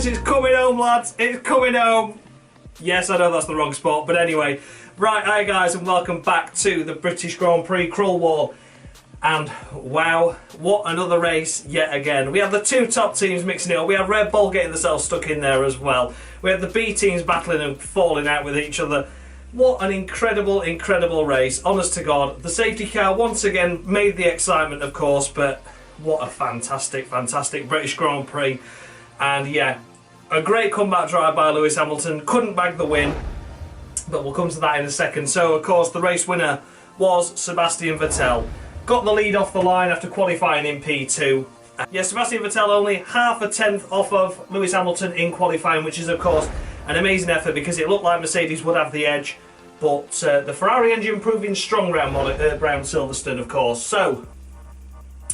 guys, it's coming home, lads. It's coming home. Yes, I know that's the wrong spot, but anyway. Right, hi guys, and welcome back to the British Grand Prix Crawl Wall. And wow, what another race yet again. We had the two top teams mixing it up. We had Red Bull getting themselves stuck in there as well. We had the B teams battling and falling out with each other. What an incredible, incredible race. Honest to God. The safety car once again made the excitement, of course, but what a fantastic, fantastic British Grand Prix. And yeah, a great comeback drive by Lewis Hamilton. Couldn't bag the win, but we'll come to that in a second. So, of course, the race winner was Sebastian Vettel. Got the lead off the line after qualifying in P2. Yeah, Sebastian Vettel only half a tenth off of Lewis Hamilton in qualifying, which is, of course, an amazing effort because it looked like Mercedes would have the edge. But the Ferrari engine proving strong round Silverstone, of course. So,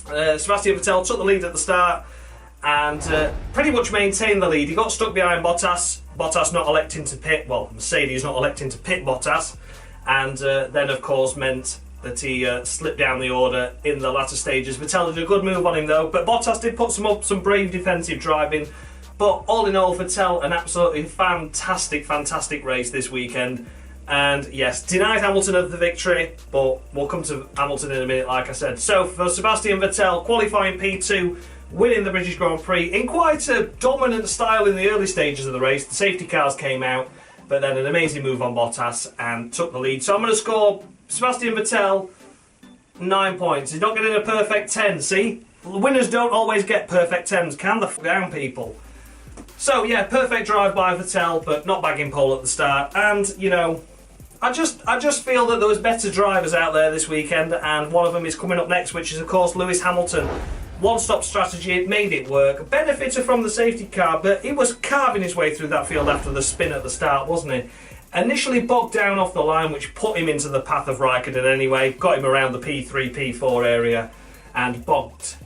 Sebastian Vettel took the lead at the start and pretty much maintained the lead. He got stuck behind Bottas. Bottas not electing to pit, well, Mercedes not electing to pit Bottas. And then, of course, meant that he slipped down the order in the latter stages. Vettel did a good move on him though, but Bottas did put some brave defensive driving. But all in all, Vettel, an absolutely fantastic, fantastic race this weekend. And yes, denied Hamilton of the victory, but we'll come to Hamilton in a minute, like I said. So for Sebastian Vettel, qualifying P2, winning the British Grand Prix in quite a dominant style in the early stages of the race. The safety cars came out, but then an amazing move on Bottas and took the lead. So I'm going to score Sebastian Vettel 9 points. He's not getting a perfect 10, see? Winners don't always get perfect 10s, can the f*** down, people? So yeah, perfect drive by Vettel, but not bagging pole at the start. And, you know, I just feel that there was better drivers out there this weekend, and one of them is coming up next, which is, of course, Lewis Hamilton. One-stop strategy, made it work. Benefited from the safety car, but he was carving his way through that field after the spin at the start, wasn't he? Initially bogged down off the line, which put him into the path of Raikkonen anyway. Got him around the P3, P4 area, and bogged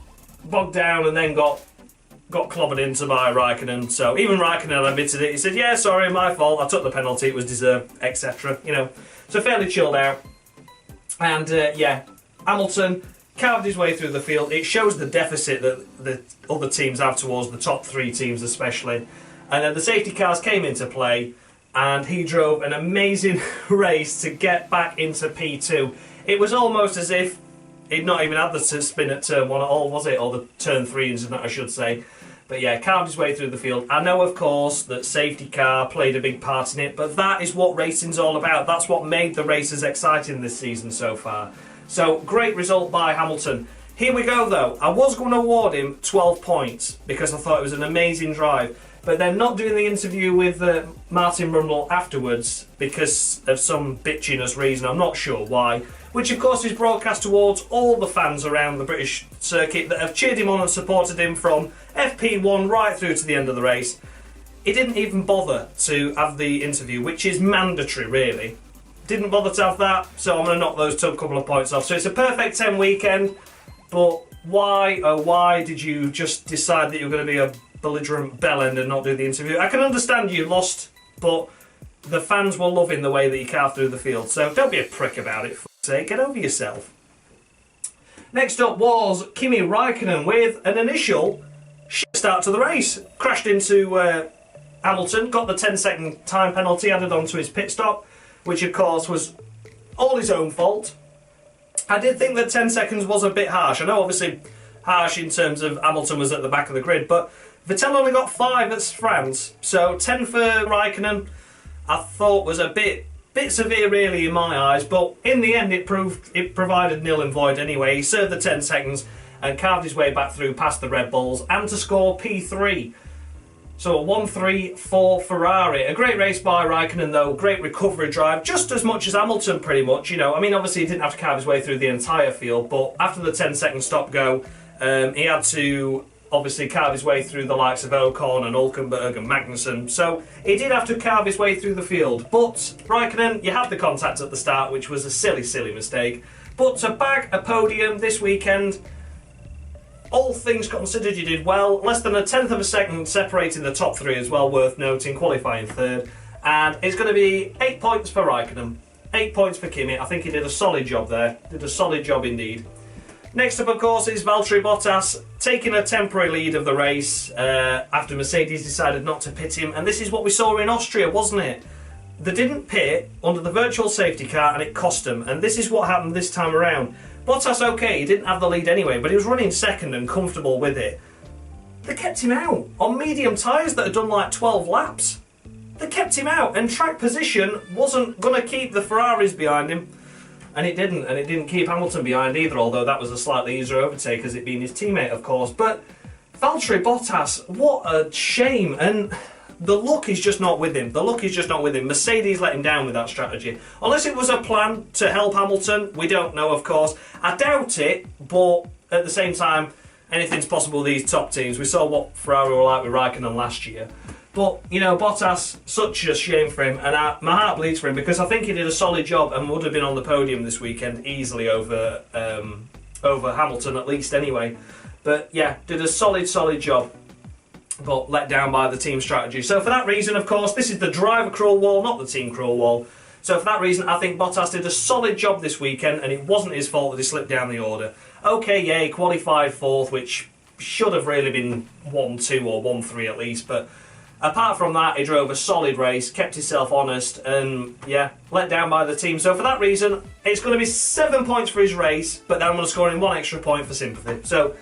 down, and then got clobbered into by Raikkonen. So even Raikkonen admitted it. He said, "Yeah, sorry, my fault. I took the penalty. It was deserved, etc." You know, so fairly chilled out. And yeah, Hamilton carved his way through the field. It shows the deficit that the other teams have towards the top three teams, especially. And then the safety cars came into play, and he drove an amazing race to get back into P2. It was almost as if he'd not even had the spin at turn 1 at all, was it? Or the turn 3, I should say. But yeah, carved his way through the field. I know, of course, that safety car played a big part in it, but that is what racing's all about. That's what made the races exciting this season so far. So, great result by Hamilton. Here we go, though. I was going to award him 12 points because I thought it was an amazing drive. But then not doing the interview with Martin Brundle afterwards because of some bitchiness reason, I'm not sure why, which of course is broadcast towards all the fans around the British circuit that have cheered him on and supported him from FP1 right through to the end of the race. He didn't even bother to have the interview, which is mandatory really. Didn't bother to have that, so I'm going to knock those couple of points off. So it's a perfect 10 weekend, but why, oh why did you just decide that you're going to be a belligerent bellend and not do the interview? I can understand you lost, but the fans were loving the way that you carved through the field, so don't be a prick about it, for sake, get over yourself. Next up was Kimi Raikkonen with an initial start to the race. Crashed into Hamilton, got the 10-second time penalty added onto his pit stop, which of course was all his own fault. I did think that 10 seconds was a bit harsh. I know obviously harsh in terms of Hamilton was at the back of the grid, but Vettel only got 5 at France, so 10 for Raikkonen I thought was a bit severe really in my eyes, but in the end it provided nil and void anyway. He served the 10 seconds and carved his way back through past the Red Bulls and to score P3. So a 1-3 for Ferrari. A great race by Raikkonen though, great recovery drive, just as much as Hamilton pretty much, you know. I mean obviously he didn't have to carve his way through the entire field, but after the 10-second stop go, he had to obviously carve his way through the likes of Ocon and Hülkenberg and Magnussen, so he did have to carve his way through the field. But Raikkonen, you had the contact at the start, which was a silly mistake. But to bag a podium this weekend, all things considered, you did well. Less than a tenth of a second separating the top 3 as well, worth noting, qualifying 3rd. And it's going to be 8 points for Raikkonen, 8 points for Kimi. I think he did a solid job there, did a solid job indeed. Next up, of course, is Valtteri Bottas taking a temporary lead of the race after Mercedes decided not to pit him. And this is what we saw in Austria, wasn't it? They didn't pit under the virtual safety car and it cost them. And this is what happened this time around. Bottas, okay, he didn't have the lead anyway, but he was running second and comfortable with it. They kept him out on medium tyres that had done like 12 laps. They kept him out, and track position wasn't going to keep the Ferraris behind him. And it didn't keep Hamilton behind either, although that was a slightly easier overtake as it being his teammate, of course. But Valtteri Bottas, what a shame, and the luck is just not with him. The luck is just not with him. Mercedes let him down with that strategy. Unless it was a plan to help Hamilton, we don't know, of course. I doubt it, but at the same time, anything's possible with these top teams. We saw what Ferrari were like with Raikkonen last year. But, you know, Bottas, such a shame for him, and my heart bleeds for him because I think he did a solid job and would have been on the podium this weekend easily over Hamilton, at least anyway. But yeah, did a solid job, but let down by the team strategy. So for that reason, of course, this is the driver cruel wall, not the team cruel wall. So for that reason, I think Bottas did a solid job this weekend, and it wasn't his fault that he slipped down the order. Okay, yeah, he qualified 4th, which should have really been 1-2 or 1-3 at least, but apart from that, he drove a solid race, kept himself honest, and yeah, let down by the team. So for that reason, it's going to be 7 points for his race, but then I'm going to score him 1 extra point for sympathy. So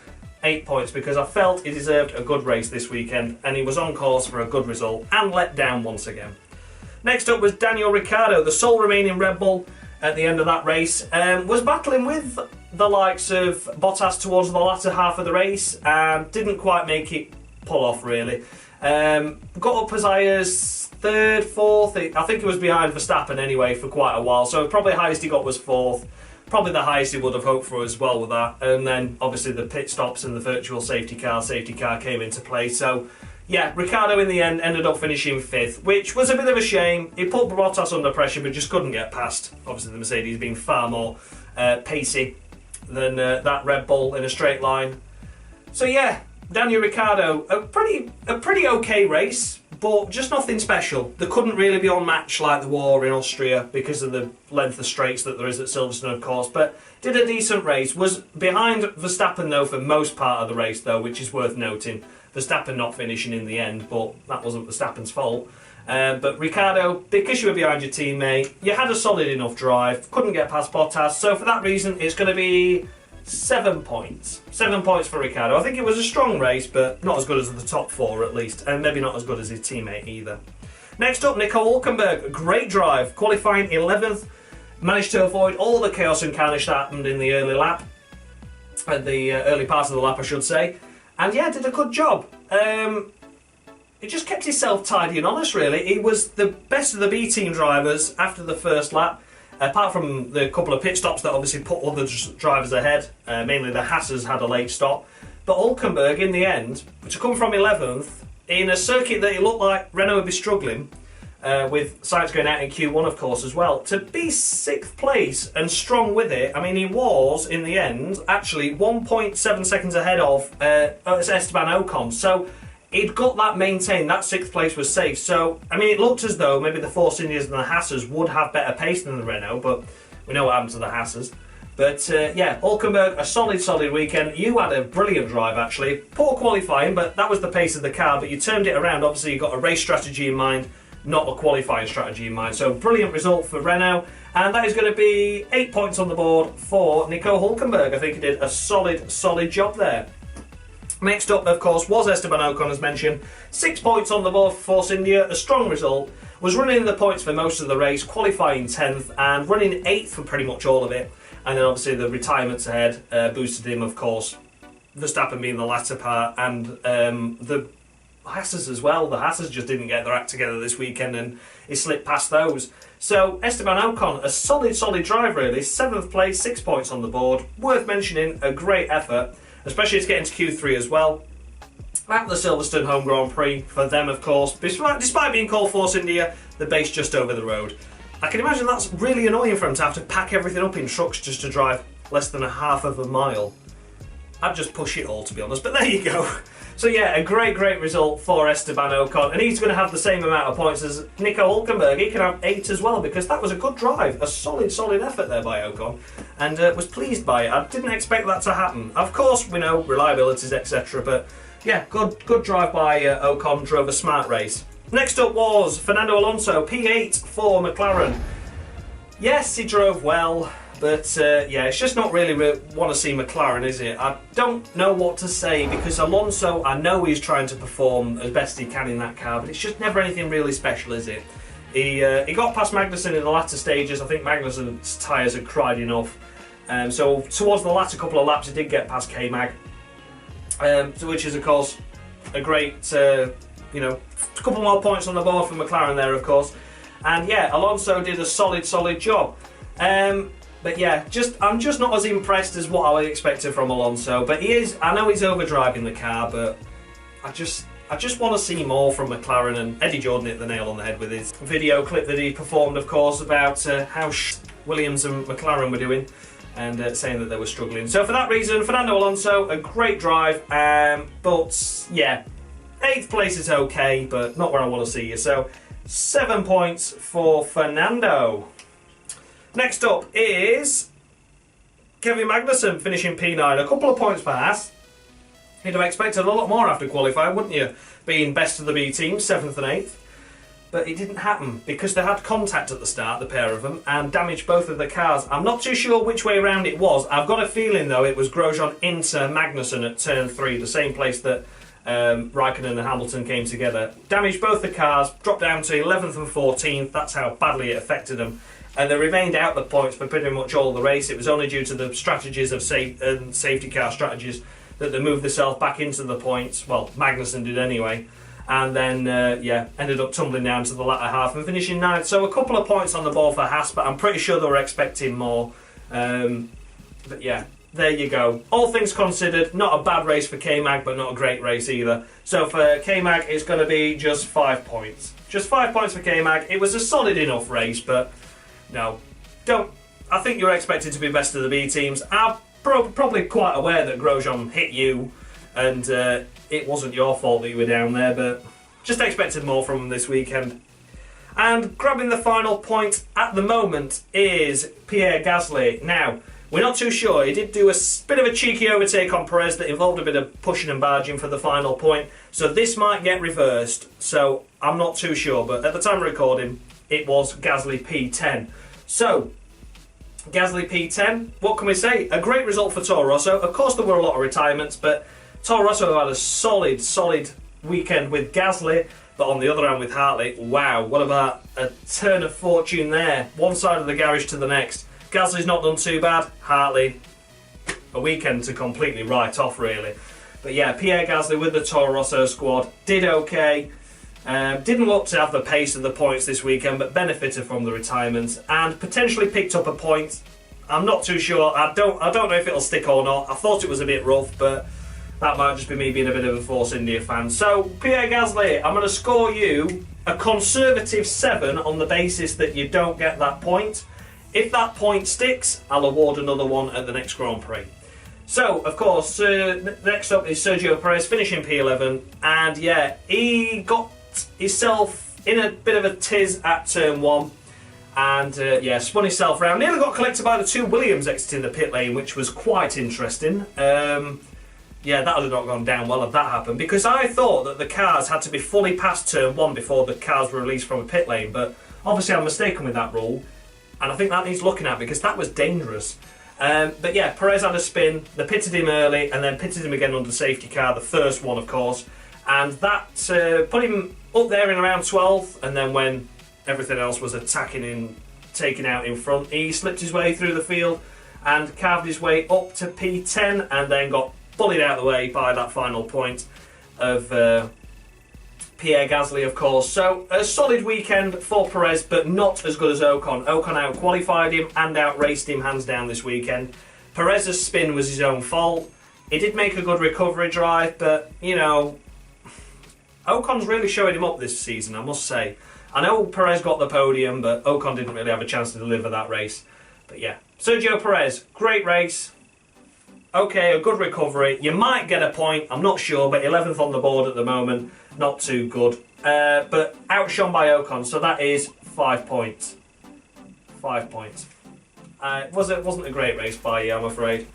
8 points, because I felt he deserved a good race this weekend, and he was on course for a good result, and let down once again. Next up was Daniel Ricciardo, the sole remaining Red Bull at the end of that race, was battling with the likes of Bottas towards the latter half of the race, and didn't quite make it pull off really. Got up as high as 3rd, 4th. I think he was behind Verstappen anyway for quite a while, so probably the highest he got was 4th. Probably the highest he would have hoped for as well with that. And then obviously the pit stops and the virtual safety car came into play. So yeah, Ricciardo in the end ended up finishing 5th, which was a bit of a shame. He put Bottas under pressure but just couldn't get past. Obviously the Mercedes being far more pacey than that Red Bull in a straight line. So yeah, Daniel Ricciardo, a pretty okay race, but just nothing special. They couldn't really be on match like they were in Austria because of the length of straights that there is at Silverstone, of course, but did a decent race. Was behind Verstappen, though, for most part of the race, though, which is worth noting. Verstappen not finishing in the end, but that wasn't Verstappen's fault. But Ricciardo, because you were behind your teammate, you had a solid enough drive, couldn't get past Bottas, so for that reason, it's going to be 7 points. 7 points for Ricciardo. I think it was a strong race, but not as good as the top 4 at least, and maybe not as good as his teammate either. Next up, Nico Hülkenberg. Great drive, qualifying 11th. Managed to avoid all the chaos and carnage that happened in the early lap. At the early part of the lap, I should say. And yeah, did a good job. He just kept himself tidy and honest, really. He was the best of the B team drivers after the first lap. Apart from the couple of pit stops that obviously put other drivers ahead, mainly the Haasers had a late stop. But Hülkenberg, in the end, to come from 11th, in a circuit that it looked like Renault would be struggling, with Sainz going out in Q1, of course, as well, to be 6th place and strong with it. I mean, he was, in the end, actually 1.7 seconds ahead of Esteban Ocon. So he'd got that maintained, that 6th place was safe. So, I mean, it looked as though maybe the Force Indias and the Haasers would have better pace than the Renault, but we know what happened to the Haasers. But yeah, Hülkenberg, a solid weekend. You had a brilliant drive, actually. Poor qualifying, but that was the pace of the car, but you turned it around. Obviously, you got a race strategy in mind, not a qualifying strategy in mind. So, brilliant result for Renault. And that is going to be 8 points on the board for Nico Hülkenberg. I think he did a solid job there. Next up, of course, was Esteban Ocon, as mentioned. 6 points on the board for Force India, a strong result. Was running in the points for most of the race, qualifying 10th and running 8th for pretty much all of it. And then obviously the retirements ahead boosted him, of course. Verstappen being the latter part, and the Haasers as well. The Haasers just didn't get their act together this weekend and he slipped past those. So Esteban Ocon, a solid drive really. 7th place, 6 points on the board. Worth mentioning, a great effort, especially to get into Q3 as well. At the Silverstone Home Grand Prix for them, of course. Despite being called Force India, the base just over the road. I can imagine that's really annoying for them to have to pack everything up in trucks just to drive less than a half of a mile. I'd just push it all, to be honest, but there you go. So yeah, a great result for Esteban Ocon, and he's going to have the same amount of points as Nico Hülkenberg. He can have 8 as well, because that was a good drive, a solid effort there by Ocon, and was pleased by it. I didn't expect that to happen. Of course, we know reliabilities, etc., but yeah, good drive by Ocon, drove a smart race. Next up was Fernando Alonso, P8 for McLaren. Yes, he drove well, but yeah, it's just not really want to see McLaren, is it? I don't know what to say, because Alonso, I know he's trying to perform as best he can in that car, but it's just never anything really special, is it? He got past Magnussen in the latter stages. I think Magnussen's tyres had cried enough. So towards the latter couple of laps, he did get past K-Mag, which is, of course, a great, you know, a couple more points on the board for McLaren there, of course. And yeah, Alonso did a solid job. But yeah, I'm just not as impressed as what I expected from Alonso. But he is, I know he's overdriving the car, but I just want to see more from McLaren. And Eddie Jordan hit the nail on the head with his video clip that he performed, of course, about how Williams and McLaren were doing, and saying that they were struggling. So for that reason, Fernando Alonso, a great drive, but yeah, 8th place is okay, but not where I want to see you. So 7 points for Fernando. Next up is Kevin Magnussen, finishing P9. A couple of points for Haas. You'd have expected a lot more after qualifying, wouldn't you? Being best of the B team, 7th and 8th. But it didn't happen, because they had contact at the start, the pair of them, and damaged both of the cars. I'm not too sure which way around it was. I've got a feeling, though, it was Grosjean into Magnussen at turn 3, the same place that Raikkonen and Hamilton came together. Damaged both the cars, dropped down to 11th and 14th. That's how badly it affected them. And they remained out the points for pretty much all the race. It was only due to the strategies of safety car strategies that they moved themselves back into the points. Well, Magnussen did anyway. And then, yeah, ended up tumbling down to the latter half and finishing 9th. So a couple of points on the board for Haas, but I'm pretty sure they were expecting more. But yeah, there you go. All things considered, not a bad race for K-Mag, but not a great race either. So for K-Mag, it's going to be just 5 points. Just 5 points for K-Mag. It was a solid enough race, but no, I think you're expected to be best of the B teams. I'm probably quite aware that Grosjean hit you, and it wasn't your fault that you were down there, but just expected more from him this weekend. And grabbing the final point at the moment is Pierre Gasly. Now, we're not too sure. He did do a bit of a cheeky overtake on Perez that involved a bit of pushing and barging for the final point, so this might get reversed, so I'm not too sure, but at the time of recording, it was Gasly P10. So, Gasly P10, what can we say? A great result for Toro Rosso. Of course, there were a lot of retirements, but Toro Rosso had a solid weekend with Gasly, but on the other hand with Hartley, wow, what about a turn of fortune there? One side of the garage to the next. Gasly's not done too bad. Hartley, a weekend to completely write off, really. But yeah, Pierre Gasly with the Toro Rosso squad did okay. Didn't look to have the pace of the points this weekend, but benefited from the retirements and potentially picked up a point. I'm not too sure. I don't know if it'll stick or not. I thought it was a bit rough, but that might just be me being a bit of a Force India fan. So, Pierre Gasly, I'm going to score you a conservative 7 on the basis that you don't get that point. If that point sticks, I'll award another one at the next Grand Prix. So, of course, next up is Sergio Perez, finishing P11, and yeah, he got himself in a bit of a tiz at turn 1, and yeah, spun himself round. Nearly got collected by the 2 Williams exiting the pit lane, which was quite interesting. Yeah, that would have not gone down well if that happened, because I thought that the cars had to be fully past turn 1 before the cars were released from a pit lane, but obviously I'm mistaken with that rule, and I think that needs looking at, because that was dangerous. But yeah, Perez had a spin, they pitted him early, and then pitted him again under safety car, the first one of course, and that put him up there in around 12th, and then when everything else was attacking him, taking out in front, he slipped his way through the field and carved his way up to P10, and then got bullied out of the way by that final point of Pierre Gasly, of course. So a solid weekend for Perez, but not as good as Ocon. Ocon out-qualified him and out-raced him hands down this weekend. Perez's spin was his own fault. He did make a good recovery drive, but, you know, Ocon's really showing him up this season, I must say. I know Perez got the podium, but Ocon didn't really have a chance to deliver that race. But yeah, Sergio Perez, great race. Okay, a good recovery. You might get a point, I'm not sure, but 11th on the board at the moment, not too good. But outshone by Ocon, so that is 5 points. 5 points. It wasn't a great race by you, I'm afraid.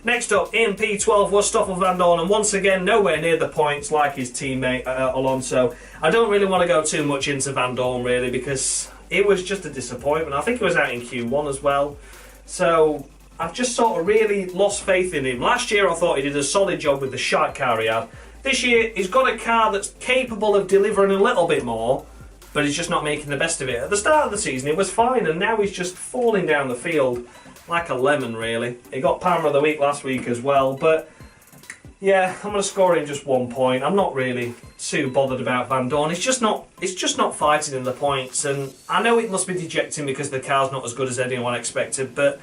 Next up, in P12 was Stoffel van Dorn, and once again, nowhere near the points like his teammate Alonso. I don't really want to go too much into Van Dorn, really, because it was just a disappointment. I think he was out in Q1 as well. So I've just sort of really lost faith in him. Last year, I thought he did a solid job with the shite car he had. This year, he's got a car that's capable of delivering a little bit more, but he's just not making the best of it. At the start of the season, it was fine, and now he's just falling down the field like a lemon, really. He got Palmer of the Week last week as well, but yeah, I'm going to score him just 1 point. I'm not really too bothered about Van Dorn. It's just not fighting in the points, and I know it must be dejecting because the car's not as good as anyone expected, but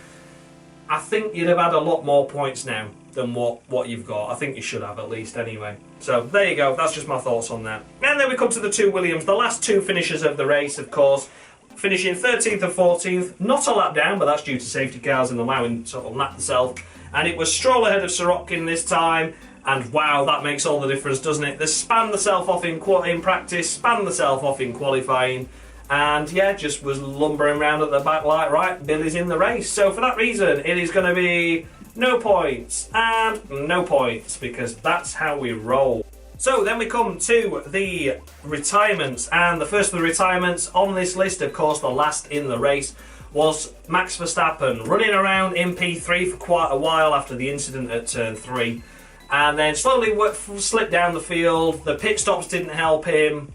I think you'd have had a lot more points now than what you've got. I think you should have, at least, anyway. So there you go, that's just my thoughts on that. And then we come to the two Williams, the last two finishers of the race, of course. Finishing 13th and 14th, not a lap down, but that's due to safety cars and allowing sort of lap themselves. And it was Stroll ahead of Sorokin this time, and wow, that makes all the difference, doesn't it? They spanned themselves off in practice, spanned themselves off in qualifying, and yeah, just was lumbering around at the back like, right, Billy's in the race. So for that reason, it is going to be no points and no points, because that's how we roll. So then we come to the retirements, and the first of the retirements on this list, of course the last in the race, was Max Verstappen, running around in P3 for quite a while after the incident at turn 3, and then slowly slipped down the field. The pit stops didn't help him,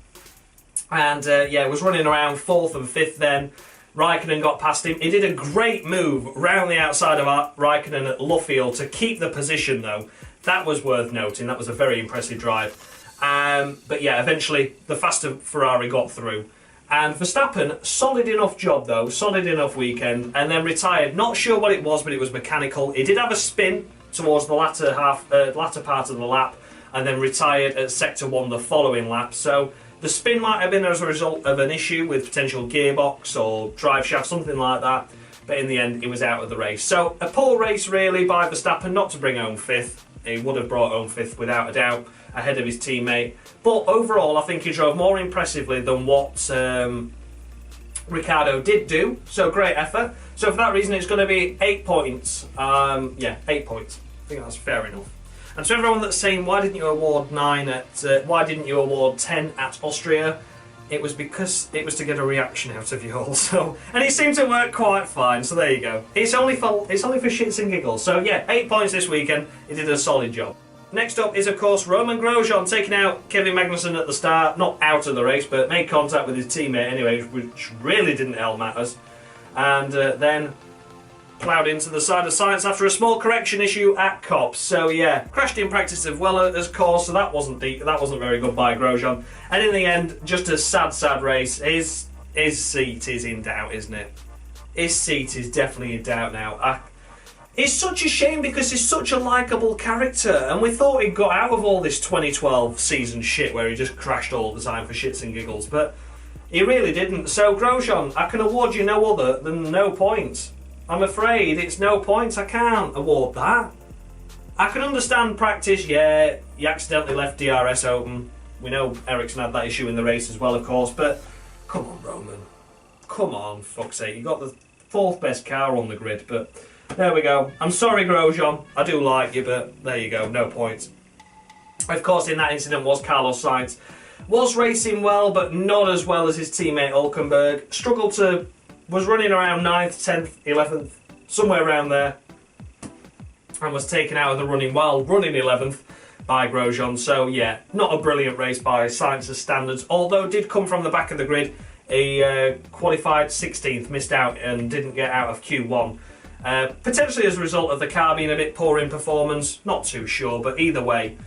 and yeah, was running around 4th and 5th then. Raikkonen got past him. He did a great move round the outside of Raikkonen at Luffield to keep the position though. That was worth noting. That was a very impressive drive. But yeah, eventually the faster Ferrari got through. And Verstappen, solid enough job though, solid enough weekend, and then retired. Not sure what it was, but it was mechanical. He did have a spin towards the latter part of the lap, and then retired at Sector 1 the following lap. So the spin might have been as a result of an issue with potential gearbox or drive shaft, something like that. But in the end, he was out of the race. So a poor race really by Verstappen, not to bring home 5th. He would have brought home 5th without a doubt, ahead of his teammate. But overall, I think he drove more impressively than what Ricciardo did do. So great effort. So for that reason, it's going to be 8 points. Yeah, 8 points. I think that's fair enough. And to everyone that's saying, why didn't you award 9 at? Why didn't you award 10 at Austria? It was because it was to get a reaction out of you all. So, and it seemed to work quite fine. So there you go. It's only for shits and giggles. So yeah, 8 points this weekend. He did a solid job. Next up is of course Roman Grosjean, taking out Kevin Magnussen at the start. Not out of the race, but made contact with his teammate anyway, which really didn't help matters. And then ploughed into the side of Sainz after a small correction issue at Copse. So yeah, crashed in practice as well as course, so that wasn't very good by Grosjean. And in the end, just a sad race. His seat is in doubt, isn't it? His seat is definitely in doubt now. It's such a shame because he's such a likeable character, and we thought he got out of all this 2012 season shit where he just crashed all the time for shits and giggles, but he really didn't. So Grosjean, I can award you no other than no points. I'm afraid it's no points. I can't award that. I can understand practice, yeah, you accidentally left DRS open. We know Ericsson had that issue in the race as well, of course, but come on, Roman. Come on, fuck's sake. You got the 4th best car on the grid, but there we go. I'm sorry, Grosjean. I do like you, but there you go, no points. Of course, in that incident was Carlos Sainz. Was racing well, but not as well as his teammate Hülkenberg. Was running around 9th, 10th, 11th, somewhere around there, and was taken out of the running while running 11th by Grosjean. So yeah, not a brilliant race by Sainz's standards, although did come from the back of the grid. He qualified 16th, missed out and didn't get out of Q1. Potentially as a result of the car being a bit poor in performance, not too sure, but either way,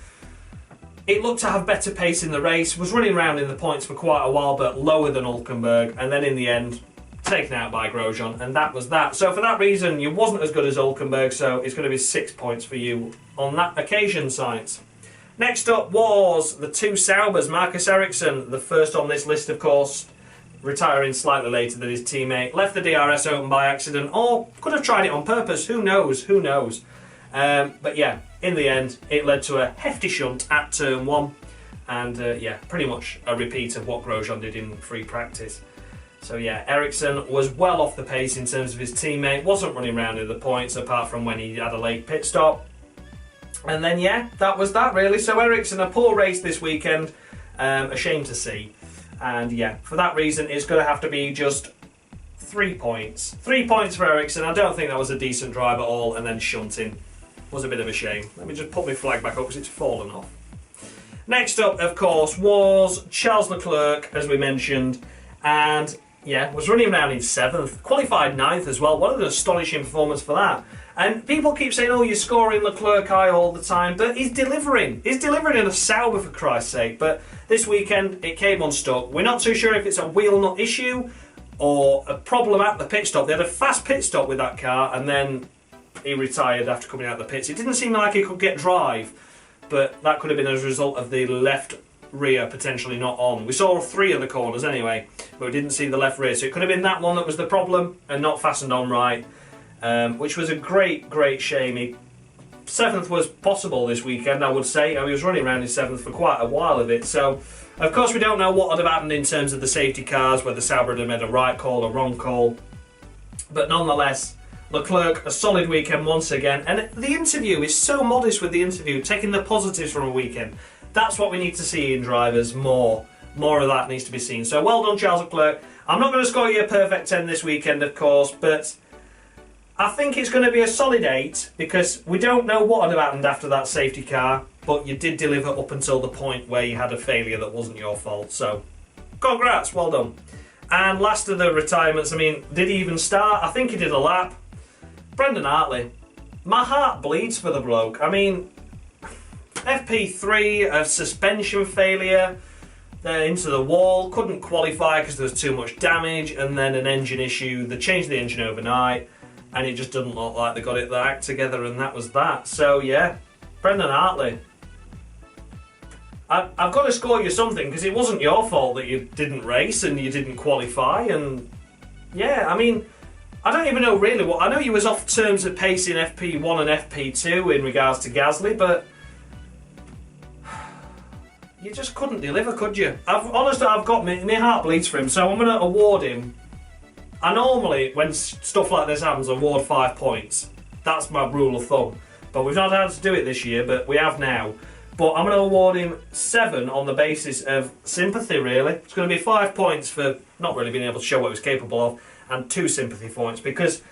it looked to have better pace in the race, was running around in the points for quite a while, but lower than Hülkenberg, and then in the end, taken out by Grosjean, and that was that. So for that reason, you wasn't as good as Hülkenberg, so it's going to be 6 points for you on that occasion, Sainz. Next up was the two Saubers, Marcus Ericsson, the first on this list, of course, retiring slightly later than his teammate. Left the DRS open by accident, or could have tried it on purpose, who knows. But yeah, in the end, it led to a hefty shunt at turn 1. And yeah, pretty much a repeat of what Grosjean did in free practice. So yeah, Ericsson was well off the pace in terms of his teammate, wasn't running around in the points apart from when he had a late pit stop. And then yeah, that was that really. So Ericsson, a poor race this weekend, a shame to see. And yeah, for that reason, it's going to have to be just 3 points. 3 points for Ericsson. I don't think that was a decent drive at all, and then shunting was a bit of a shame. Let me just put my flag back up because it's fallen off. Next up, of course, was Charles Leclerc, as we mentioned, and yeah, was running around in 7th, qualified 9th as well. What an astonishing performance for that. And people keep saying, oh, you're scoring Leclerc high all the time, but he's delivering. He's delivering in a Sauber, for Christ's sake. But this weekend, it came unstuck. We're not too sure if it's a wheel nut issue or a problem at the pit stop. They had a fast pit stop with that car, and then he retired after coming out of the pits. It didn't seem like he could get drive, but that could have been as a result of the left rear potentially not on. We saw 3 of the corners anyway, but we didn't see the left rear, so it could have been that one that was the problem and not fastened on right, which was a great shame. 7th was possible this weekend, I would say. He was running around in 7th for quite a while of it, so of course we don't know what would have happened in terms of the safety cars, whether Sauber had made a right call or wrong call, but nonetheless, Leclerc, a solid weekend once again, and the interview is so modest with the interview, taking the positives from a weekend. That's what we need to see in drivers, more of that needs to be seen. So well done, Charles Leclerc. I'm not going to score you a perfect 10 this weekend, of course, but I think it's going to be a solid 8 because we don't know what had happened after that safety car, but you did deliver up until the point where you had a failure that wasn't your fault. So congrats, well done. And last of the retirements, I mean, did he even start? I think he did a lap. Brendan Hartley. My heart bleeds for the bloke. I mean, FP3, a suspension failure, into the wall, couldn't qualify because there was too much damage, and then an engine issue. They changed the engine overnight, and it just doesn't look like they got the act together, and that was that. So yeah, Brendan Hartley. I've got to score you something because it wasn't your fault that you didn't race and you didn't qualify, and yeah, I mean, I don't even know really what. I know you was off terms of pace in FP1 and FP2 in regards to Gasly, but you just couldn't deliver, could you? Honestly, I've got my heart bleeds for him, so I'm going to award him. I normally, when stuff like this happens, award 5 points. That's my rule of thumb. But we've not had to do it this year, but we have now. But I'm going to award him 7 on the basis of sympathy, really. It's going to be 5 points for not really being able to show what he was capable of, and 2 sympathy points, because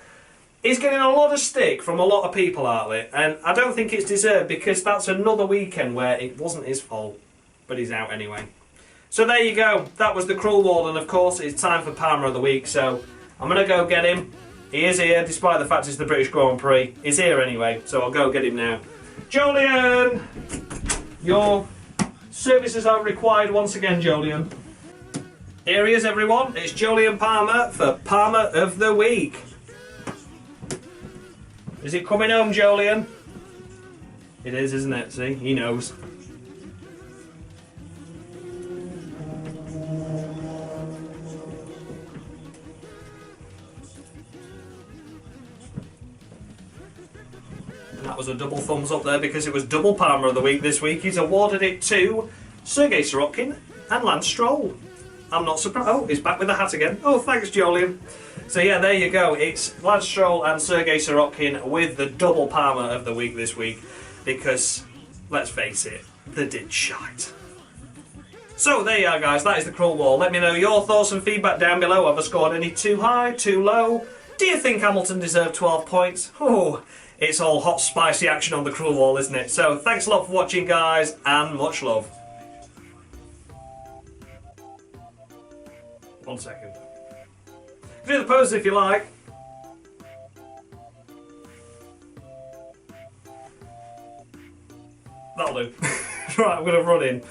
he's getting a lot of stick from a lot of people, Hartley, and I don't think it's deserved, because that's another weekend where it wasn't his fault. But he's out anyway. So there you go. That was the Cruel Wall, and of course it's time for Palmer of the Week, so I'm going to go get him. He is here, despite the fact it's the British Grand Prix. He's here anyway, so I'll go get him now. Jolyon! Your services are required once again, Jolyon. Here he is, everyone. It's Jolyon Palmer for Palmer of the Week. Is it coming home, Jolyon? It is, isn't it? See, he knows. That was a double thumbs up there because it was double Palmer of the Week this week. He's awarded it to Sergei Sorokin and Lance Stroll. I'm not surprised. Oh, he's back with the hat again. Oh, thanks, Jolyon. So yeah, there you go. It's Lance Stroll and Sergei Sorokin with the double Palmer of the Week this week because, let's face it, they did shite. So there you are, guys. That is the Cruel Wall. Let me know your thoughts and feedback down below. Have I scored any too high, too low? Do you think Hamilton deserved 12 points? Oh, it's all hot, spicy action on the Cruel Wall, isn't it? So thanks a lot for watching, guys, and much love. 1 second. Do the pose if you like. That'll do. Right, I'm going to run in.